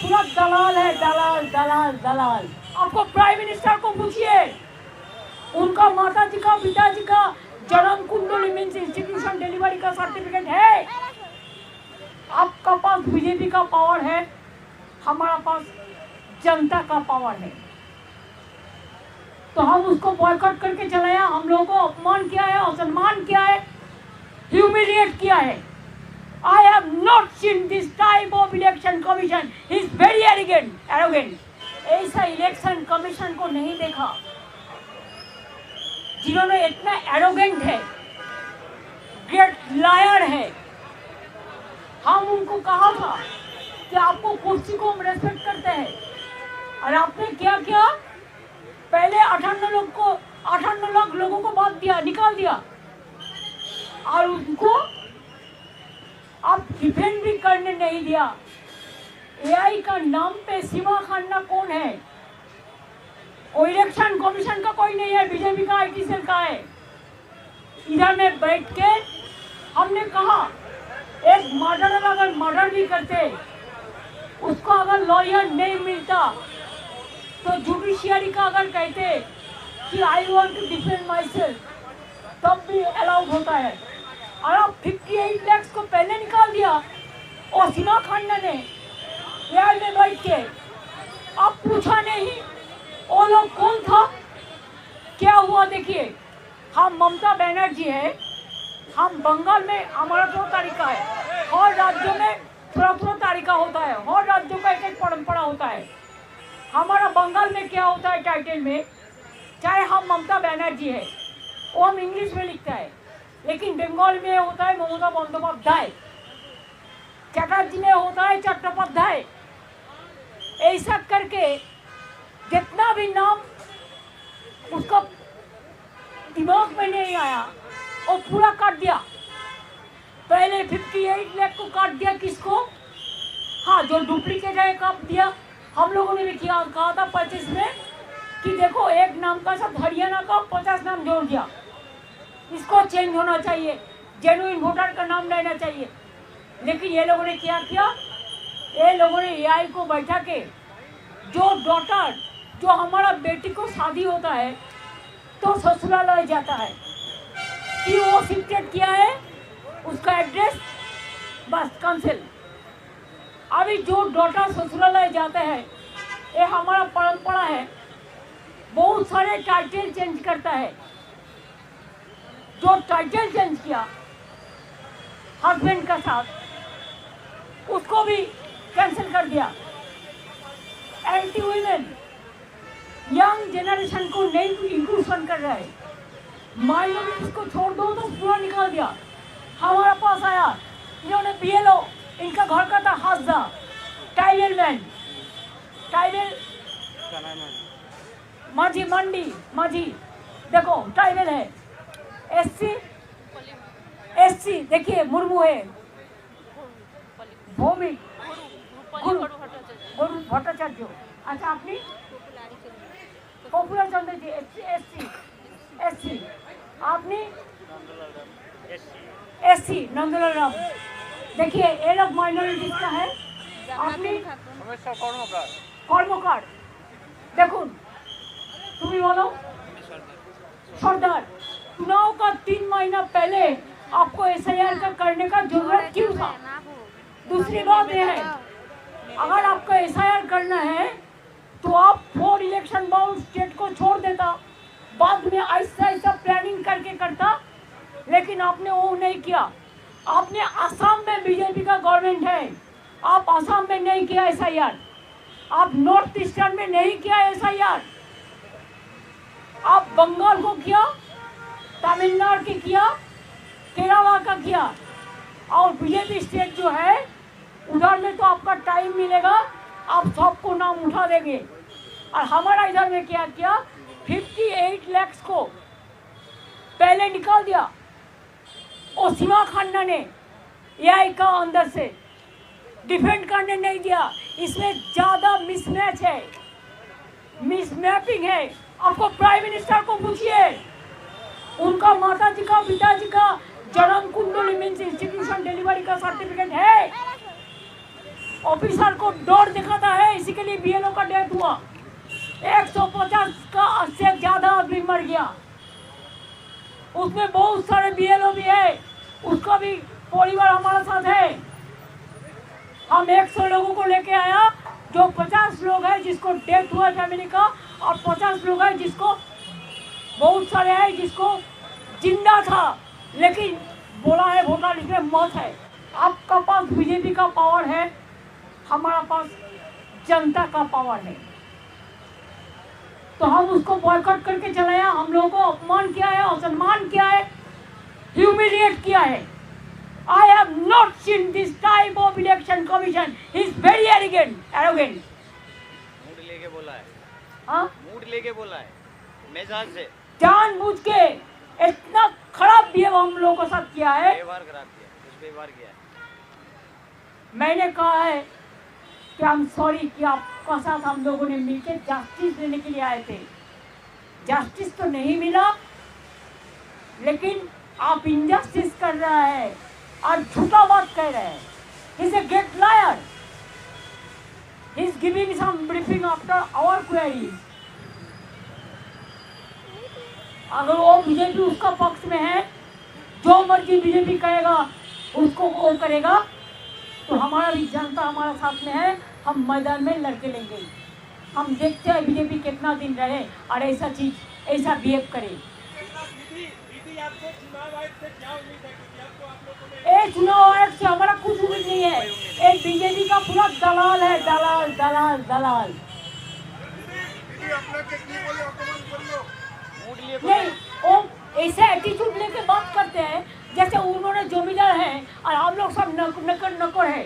पूरा दलाल है, दलाल दलाल दलाल। आपको प्राइम मिनिस्टर को पूछिए, उनका माताजी का पिताजी का जन्म कुंडली मीन्स इंस्टीट्यूशन डिलीवरी का सर्टिफिकेट है। आपका पास बीजेपी का पावर है, हमारा पास जनता का पावर है। तो हम उसको बॉयकॉट करके चलाया, हम लोगों को अपमान किया है, असम्मान किया है, ह्यूमिलिएट किया है। I have not seen this type of election commission. He is very arrogant. ऐसा इलेक्शन कमीशन को नहीं देखा जिन्होंने इतना एरोगेंट है, ग्रेट लायर है। हम उनको कहा था कि आपको कुर्सी को हम रेस्पेक्ट करते हैं, और आपने क्या किया? पहले 58 लाख लोगों को बात दिया, निकाल दिया, और उनको आप डिफेंड भी करने नहीं दिया। एआई का नाम पे सीमा खाना कौन है? वो इलेक्शन कमीशन का कोई नहीं है, बीजेपी का आईटी सेल का है। इधर में बैठ के हमने कहा एक मर्डरर अगर मर्डर भी करते, उसको अगर लॉयर नहीं मिलता तो जुडिशियरी का अगर कहते कि I want to defend myself, तब भी अलाउड होता है। और आप 58 लाख को पहले निकाल दिया, और सीमा खान्ना ने एआई में बैठ के आप पूछा नहीं वो लोग कौन था, क्या हुआ? देखिए, हम ममता बनर्जी है, हम बंगाल में हमारा जो तरीका है, हर राज्य में थोड़ा तरीका होता है, हर राज्यों का एक परंपरा होता है। हमारा बंगाल में क्या होता है टाइटल में, चाहे हम ममता बनर्जी है, वो हम इंग्लिश में लिखता है, लेकिन बंगाल में होता है ममता बंदोपाध्याय, चटर्जी में होता है चट्टोपाध्याय। ऐसा करके जितना भी नाम उसका दिमाग में नहीं आया वो पूरा काट दिया। पहले 58 लाख को काट दिया, किसको? हाँ, जो डुप्लीकेट है काट दिया। हम लोगों ने भी किया, कहा था 25 में कि देखो एक नाम का साथ हरियाणा का 50 नाम जोड़ दिया, इसको चेंज होना चाहिए, जेन्युइन वोटर का नाम रहना चाहिए। लेकिन ये लोगों ने क्या किया? ये लोगों ने एआई को बैठा के, जो डॉटर, जो हमारा बेटी को शादी होता है तो ससुरालय जाता है कि वो शिफ्टेड किया है, उसका एड्रेस बस कैंसिल। अभी जो डॉटर ससुरालय जाते हैं, ये हमारा परंपरा है, बहुत सारे टाइटल चेंज करता है। जो टाइटल चेंज किया हस्बैंड का साथ, उसको भी कैंसिल कर दिया। एंटी वुमेन, यंग जनरेशन को नहीं इंक्लूशन कर रहा है, माइनॉरिटीज को छोड़ दो तो पूरा निकाल दिया। हमारा पास आया, इन्होंने बीएलओ, इनका घर का था हाजदा, ट्राइबल मैन, ट्राइबल माझी मंडी, माझी देखो ट्राइबल है, एससी देखिए मुर्मू है, भौमिक गुरु भट्टाचार्य। अच्छा, आपने पॉपुलर चंद्र जी एससी, आपने एससी नंदलाल राम। देखिए ये लोग माइनॉरिटीज का है, आपने কর্মকার। দেখুন, তুমি বলো सरदार, चुनाव का 3 महीना पहले आपको एसआईआर का करने का जरूरत क्यों था? दूसरी बात यह है, अगर आपको एसआईआर करना है तो आप 4 इलेक्शन बाउंड स्टेट को छोड़ देता, बाद में ऐसा प्लानिंग करके करता, लेकिन आपने वो नहीं किया। आपने असम में बीजेपी का गवर्नमेंट है, आप असम में नहीं किया एसआईआर, आप नॉर्थ ईस्टर्न में नहीं किया एसआईआर, आप बंगाल को किया, तमिलनाडु की किया, केरला का किया, और बीजेपी स्टेट जो है उधर में तो आपका टाइम मिलेगा, आप सबको नाम उठा देंगे। और हमारा इधर में क्या किया, 58 लाख को पहले निकाल दिया, और सीमा खान्ना ने एआई का अंदर से डिफेंड करने नहीं दिया। इसमें ज़्यादा मिसमैच है, मिसमैपिंग है। आपको प्राइम मिनिस्टर को पूछिए, उनका माताजी का पिताजी का जन्म कुंडली मीन्स इंस्टीट्यूशन डिलीवरी का सर्टिफिकेट है। ऑफिसर को डर दिखाता है, इसी के लिए बीएलओ का डेथ हुआ। 150 का से ज्यादा आदमी मर गया, उसमें बहुत सारे बीएलओ भी है, उसका भी परिवार हमारे साथ है। हम 100 लोगों को लेके आया, जो 50 लोग हैं जिसको डेथ हुआ फैमिली का, और 50 लोग हैं जिसको बहुत सारे हैं जिसको जिंदा था लेकिन बोला है वोटर लिस्ट में मौत है। आपका पास बीजेपी का पावर है, हमारा पास जनता का पावर है, तो हम उसको बॉयकॉट करके चलाया। हम लोगों को अपमान किया है, असम्मान किया है, ह्यूमिलिएट किया है। I have not seen this type of election commission. He is very arrogant. Mood लेके बोला है, हाँ? मूड लेके बोला है, मिजाज से जानबूझ के इतना खराब बिहेव हम लोगों के साथ किया है। व्यवहार खराब किया, कुछ व्यवहार किया है। मैंने कहा है कि हम सॉरी कि आपका साथ हम लोगों ने मिलकर जस्टिस देने के लिए आए थे। जस्टिस तो नहीं मिला, लेकिन आप इनजस्टिस कर रहा है और झूठा बात कह रहे हैं। He is a great liar. He is giving some briefing after our queries. अगर वो बीजेपी उसका पक्ष में है, जो मर्जी बीजेपी कहेगा उसको वो करेगा, तो हमारा भी जनता हमारा साथ में है, हम मैदान में लड़के लेंगे। हम देखते हैं बीजेपी कितना दिन रहे और ऐसा चीज ऐसा बिहेव करे। चुनाव आयोग से हमारा कुछ उम्मीद नहीं है, एक बीजेपी का पूरा दलाल है, दलाल दलाल दलाल। नहीं, वो ऐसे एटीट्यूड लेके बात करते हैं जैसे उन्होंने जमींदार है और हम लोग सब नकर नकर है।